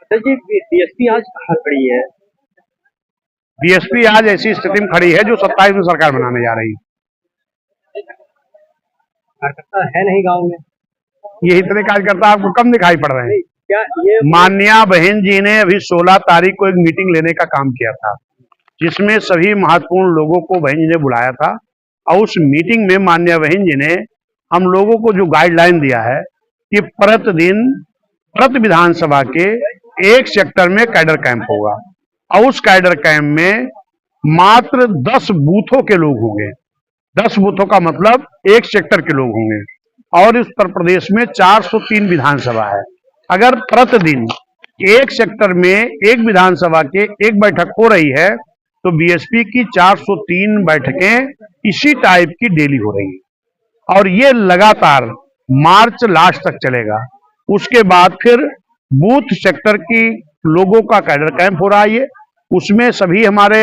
अच्छा जी, बीएसपी आज कहाँ खड़ी है? बीएसपी आज ऐसी स्थिति में खड़ी है जो 27 में सरकार बनाने जा रही है। कार्यकर्ता है नहीं गांव में। ये इतने कार्यकर्ता आपको कम दिखाई पड़ रहे हैं। क्या ये माननीय बहन जी ने अभी 16 तारीख को एक मीटिंग लेने का काम किया था, जिसमें सभी महत्वपूर्ण लोगों को बहन जी ने बुलाया था। और उस मीटिंग में माननीय बहन जी ने हम लोगों को जो गाइडलाइन दिया है कि प्रतिदिन प्रति विधानसभा के एक सेक्टर में कैडर कैंप होगा और उस कैडर कैंप में मात्र 10 बूथों के लोग होंगे। 10 बूथों का मतलब एक सेक्टर के लोग होंगे। और उत्तर प्रदेश में 403 विधानसभा है। अगर प्रतिदिन एक सेक्टर में एक विधानसभा के एक बैठक हो रही है तो बीएसपी की 403 बैठकें इसी टाइप की डेली हो रही है और ये लगातार मार्च लास्ट तक चलेगा। उसके बाद फिर बूथ सेक्टर की लोगों का कैडर कैंप हो रहा है, उसमें सभी हमारे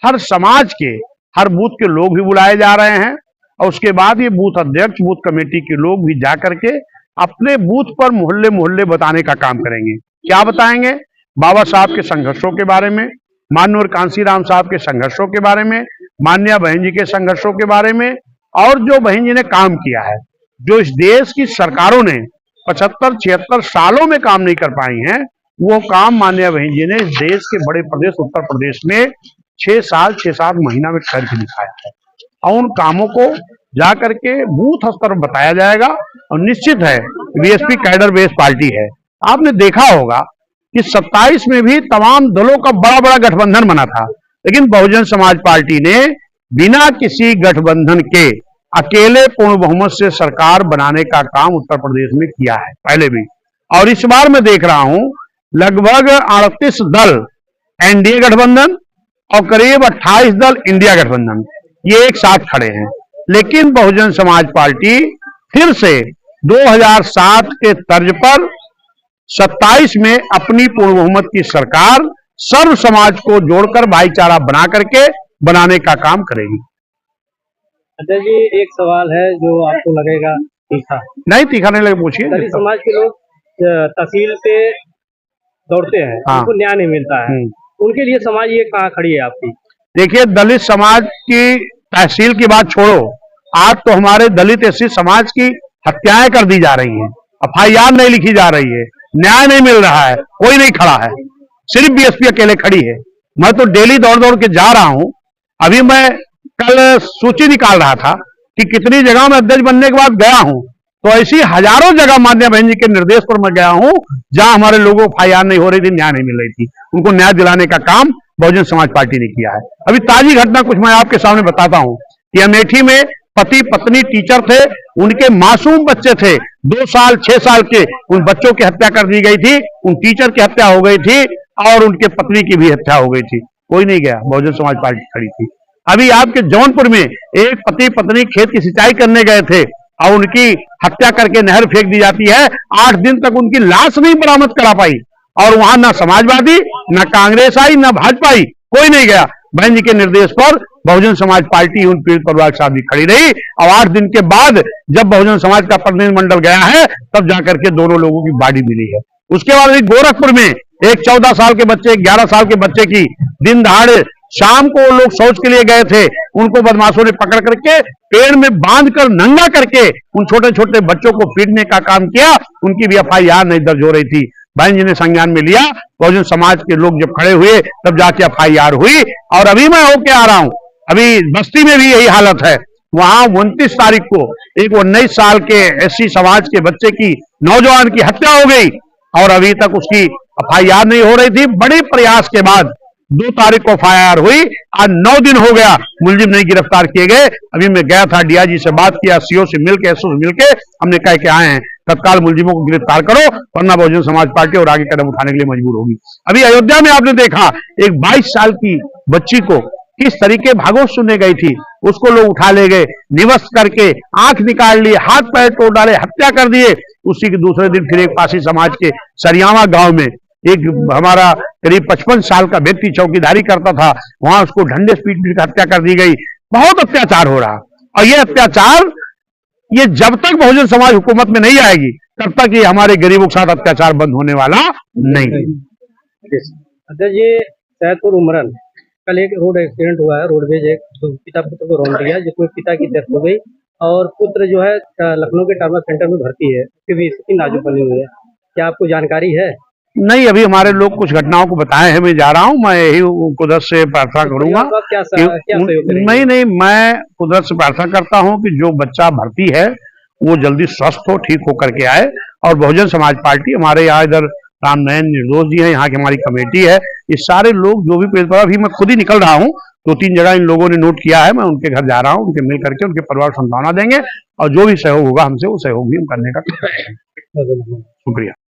हर समाज के हर बूथ के लोग भी बुलाए जा रहे हैं। और उसके बाद ये बूथ अध्यक्ष बूथ कमेटी के लोग भी जाकर के अपने बूथ पर मोहल्ले मोहल्ले बताने का काम करेंगे। क्या बताएंगे? बाबा साहब के संघर्षों के बारे में, माननीय कांसीराम साहब के संघर्षों के बारे में, माननीय बहन जी के संघर्षों के बारे में और जो बहन जी ने काम किया है, जो इस देश की सरकारों ने 75-76 सालों में काम नहीं कर पाई हैं, वो काम माननीय बहन जी ने इस देश के बड़े प्रदेश उत्तर प्रदेश में 6-7 महीना में करके दिखाया है। और उन कामों को जाकर के बूथ स्तर पर बताया जाएगा। और निश्चित है बीएसपी कैडर बेस पार्टी है। आपने देखा होगा कि 27 में भी तमाम दलों का बड़ा बड़ा गठबंधन बना था, लेकिन बहुजन समाज पार्टी ने बिना किसी गठबंधन के अकेले पूर्ण बहुमत से सरकार बनाने का काम उत्तर प्रदेश में किया है पहले भी। और इस बार मैं देख रहा हूं लगभग 38 दल एनडीए गठबंधन और करीब 28 दल इंडिया गठबंधन ये एक साथ खड़े हैं। लेकिन बहुजन समाज पार्टी फिर से 2007 के तर्ज पर 27 में अपनी पूर्ण बहुमत की सरकार सर्व समाज को जोड़कर भाईचारा बना करके बनाने का काम करेगी। अच्छा जी, एक सवाल है जो आपको लगेगा तीखा। नहीं, तीखा नहीं लगे, पूछिए। दलित समाज के लोग तहसील पे दौड़ते हैं, उनको न्याय नहीं मिलता है, उनके लिए समाज ये कहाँ खड़ी है आपकी? देखिए, दलित समाज की तहसील की बात छोड़ो, आज तो हमारे दलित एससी समाज की हत्याएं कर दी जा रही हैं, एफआईआर नहीं लिखी जा रही है, न्याय नहीं मिल रहा है, कोई नहीं खड़ा है, सिर्फ बीएसपी अकेले खड़ी है। मैं तो डेली दौड़ दौड़ के जा रहा हूं। अभी मैं कल सूची निकाल रहा था कि कितनी जगह मैं अध्यक्ष बनने के बाद गया हूं, तो ऐसी हजारों जगह माननीय बहन जी के निर्देश पर मैं गया हूं जहां हमारे लोगों को एफआईआर नहीं हो रही थी, न्याय नहीं मिल रही थी। उनको न्याय दिलाने का काम बहुजन समाज पार्टी ने किया है। अभी ताजी घटना कुछ मैं आपके सामने बताता हूं कि अमेठी में पति पत्नी टीचर थे, उनके मासूम बच्चे थे 2 साल 6 साल के, उन बच्चों की हत्या कर दी गई थी, उन टीचर की हत्या हो गई थी और उनके पत्नी की भी हत्या हो गई थी। कोई नहीं गया, बहुजन समाज पार्टी खड़ी थी। अभी आपके जौनपुर में एक पति पत्नी खेत की सिंचाई करने गए थे और उनकी हत्या करके नहर फेंक दी जाती है। 8 दिन तक उनकी लाश नहीं बरामद करा पाई और वहां ना समाजवादी, ना कांग्रेस आई, ना भाजपा आई, कोई नहीं गया। बहन जी के निर्देश पर बहुजन समाज पार्टी उन पीड़ित परिवार के साथ भी खड़ी रही और 8 दिन के बाद जब बहुजन समाज का प्रतिनिधिमंडल गया है तब जाकर के दोनों लोगों की बॉडी मिली है। उसके बाद गोरखपुर में एक 14 साल के बच्चे, 11 साल के बच्चे की दिन दहाड़े शाम को लोग शौच के लिए गए थे, उनको बदमाशों ने पकड़ करके पेड़ में बांधकर नंगा करके उन छोटे छोटे बच्चों को पीटने का काम किया। उनकी भी एफआईआर नहीं दर्ज हो रही थी, बहन जी ने संज्ञान में लिया। बहुजन समाज के लोग जब खड़े हुए तब जाके एफआईआर हुई। और अभी मैं होके आ रहा हूं, अभी बस्ती में भी यही हालत है। वहां 29 तारीख को एक 19 साल के एससी समाज के बच्चे की, नौजवान की हत्या हो गई और अभी तक उसकी एफआईआर नहीं हो रही थी। बड़े प्रयास के बाद 2 तारीख को एफआईआर हुई, आज 9 दिन हो गया, मुलजिम नहीं गिरफ्तार किए गए। अभी मैं गया था, डीआईजी से बात किया, सीओ से मिलकर, एसओ से मिलकर हमने कह के आए हैं तत्काल मुलजिमों को गिरफ्तार करो, वरना बहुजन समाज पार्टी और आगे कदम उठाने के लिए मजबूर होगी। अभी अयोध्या में आपने देखा एक 22 साल की बच्ची को किस तरीके भागोश सुनने गई थी, उसको लोग उठा ले गए, निवस्त करके आंख निकाल लिए, हाथ पैर तोड़ डाले, हत्या कर दिए। उसी के दूसरे दिन फिर एक पासी समाज के सरियावा गांव में एक हमारा करीब 55 साल का व्यक्ति चौकीदारी करता था, वहां उसको डंडे से पीट हत्या कर दी गई। बहुत अत्याचार हो रहा और ये अत्याचार ये जब तक बहुजन समाज हुकूमत में नहीं आएगी तब तक ये हमारे गरीबों के साथ अत्याचार बंद होने वाला नहीं। अध्यक्ष ये सैदपुर उमरन कल एक रोड एक्सीडेंट हुआ है। रोडवेज एक पिता पुत्र को रौंद दिया, जिसमें पिता की डेथ हो गई और पुत्र जो है लखनऊ के ट्रामा सेंटर में भर्ती है। उसकी भी स्थिति नाजुक बनी हुई है। क्या आपको जानकारी है? नहीं, अभी हमारे लोग कुछ घटनाओं को बताए हैं, मैं जा रहा हूँ। मैं यही कुदरत से प्रार्थना करूंगा। क्या सहयोग करेंगे? नहीं, मैं कुदरत से प्रार्थना करता हूँ कि जो बच्चा भर्ती है वो जल्दी स्वस्थ हो, ठीक होकर के आए। और बहुजन समाज पार्टी, हमारे यहाँ इधर रामनयन निर्दोष जी है, यहाँ की हमारी कमेटी है, ये सारे लोग जो भी पेड़ पौधा, अभी मैं खुद ही निकल रहा हूँ, 2-3 जगह इन लोगों ने नोट किया है, मैं उनके घर जा रहा हूँ, उनके मिल करके उनके परिवार को सांत्वना देंगे और जो भी सहयोग होगा हमसे वो सहयोग भी हम करने का शुक्रिया।